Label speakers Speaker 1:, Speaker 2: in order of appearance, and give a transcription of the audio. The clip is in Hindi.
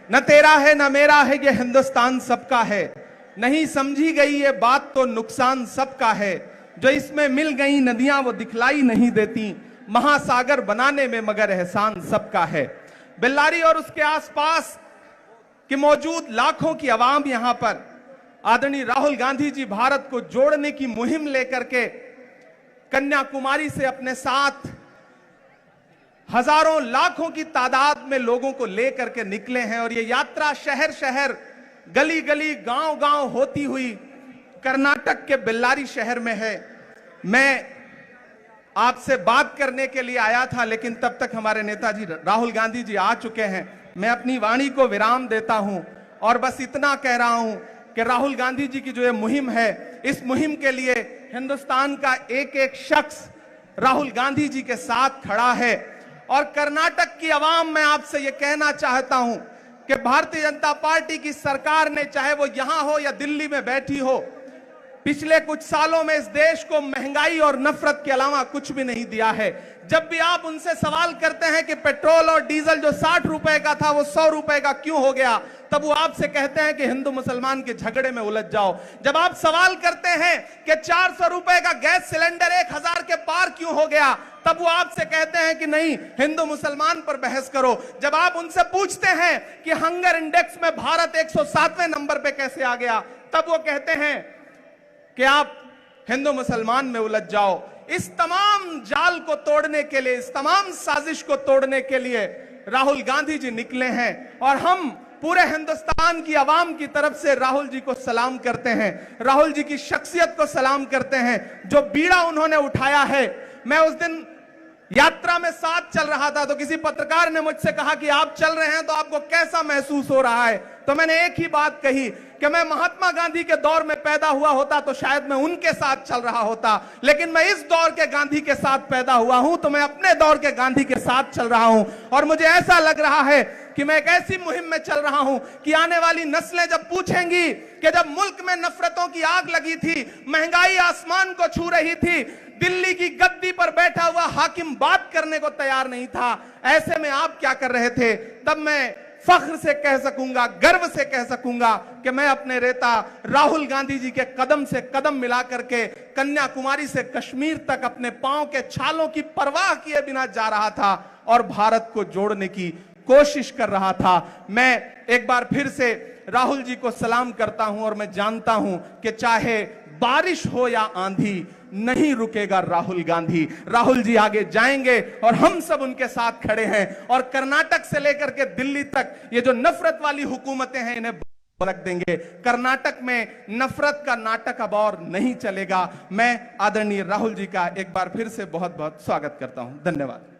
Speaker 1: न तेरा है न मेरा है ये हिंदुस्तान सबका है, नहीं समझी गई ये बात तो नुकसान सबका है। जो इसमें मिल गई नदियां वो दिखलाई नहीं देती, महासागर बनाने में मगर एहसान सबका है। बेल्लारी और उसके आसपास कि मौजूद लाखों की आवाम यहां पर आदरणीय राहुल गांधी जी भारत को जोड़ने की मुहिम लेकर के कन्याकुमारी से अपने साथ हजारों लाखों की तादाद में लोगों को लेकर के निकले हैं और ये यात्रा शहर शहर, गली गली, गांव गांव होती हुई कर्नाटक के बेल्लारी शहर में है। मैं आपसे बात करने के लिए आया था, लेकिन तब तक हमारे नेताजी राहुल गांधी जी आ चुके हैं। मैं अपनी वाणी को विराम देता हूं और बस इतना कह रहा हूं कि राहुल गांधी जी की जो ये मुहिम है, इस मुहिम के लिए हिंदुस्तान का एक एक शख्स राहुल गांधी जी के साथ खड़ा है। और कर्नाटक की आवाम, मैं आपसे ये कहना चाहता हूं कि भारतीय जनता पार्टी की सरकार ने, चाहे वो यहां हो या दिल्ली में बैठी हो, पिछले कुछ सालों में इस देश को महंगाई और नफरत के अलावा कुछ भी नहीं दिया है। जब भी आप उनसे सवाल करते हैं कि पेट्रोल और डीजल जो 60 रुपए का था वो 100 रुपए का क्यों हो गया, तब वो आपसे कहते हैं कि हिंदू मुसलमान के झगड़े में उलझ जाओ। जब आप सवाल करते हैं कि 400 रुपए का गैस सिलेंडर 1000 के पार क्यों हो गया, तब वो आपसे कहते हैं कि नहीं, हिंदू मुसलमान पर बहस करो। जब आप उनसे पूछते हैं कि हंगर इंडेक्स में भारत 107वें नंबर पे कैसे आ गया, तब वो कहते हैं कि आप हिंदू मुसलमान में उलझ जाओ। इस तमाम जाल को तोड़ने के लिए, इस तमाम साजिश को तोड़ने के लिए राहुल गांधी जी निकले हैं और हम पूरे हिंदुस्तान की आवाम की तरफ से राहुल जी को सलाम करते हैं, राहुल जी की शख्सियत को सलाम करते हैं। जो बीड़ा उन्होंने उठाया है, मैं उस दिन यात्रा में साथ चल रहा था तो किसी पत्रकार ने मुझसे कहा कि आप चल रहे हैं तो आपको कैसा महसूस हो रहा है, तो मैंने एक ही बात कही कि मैं महात्मा गांधी के दौर में पैदा हुआ होता तो शायद मैं उनके साथ चल रहा होता, लेकिन मैं इस दौर के गांधी के साथ पैदा हुआ हूं तो मैं अपने दौर के गांधी के साथ चल रहा हूं। और मुझे ऐसा लग रहा है कि मैं एक ऐसी मुहिम में चल रहा हूं कि आने वाली नस्लें जब पूछेंगी कि जब मुल्क में नफरतों की आग लगी थी, महंगाई आसमान को छू रही थी, दिल्ली की गद्दी पर बैठा हुआ हाकिम बात करने को तैयार नहीं था, ऐसे में आप क्या कर रहे थे, तब मैं फख्र से कह सकूंगा, गर्व से कह सकूंगा कि मैं अपने नेता राहुल गांधी जी के कदम से कदम मिला करके कन्याकुमारी से कश्मीर तक अपने पांव के छालों की परवाह किए बिना जा रहा था और भारत को जोड़ने की कोशिश कर रहा था। मैं एक बार फिर से राहुल जी को सलाम करता हूं और मैं जानता हूं कि चाहे बारिश हो या आंधी, नहीं रुकेगा राहुल गांधी। राहुल जी आगे जाएंगे और हम सब उनके साथ खड़े हैं और कर्नाटक से लेकर के दिल्ली तक ये जो नफरत वाली हुकूमतें हैं इन्हें रख देंगे। कर्नाटक में नफरत का नाटक अब और नहीं चलेगा। मैं आदरणीय राहुल जी का एक बार फिर से बहुत बहुत स्वागत करता हूं। धन्यवाद।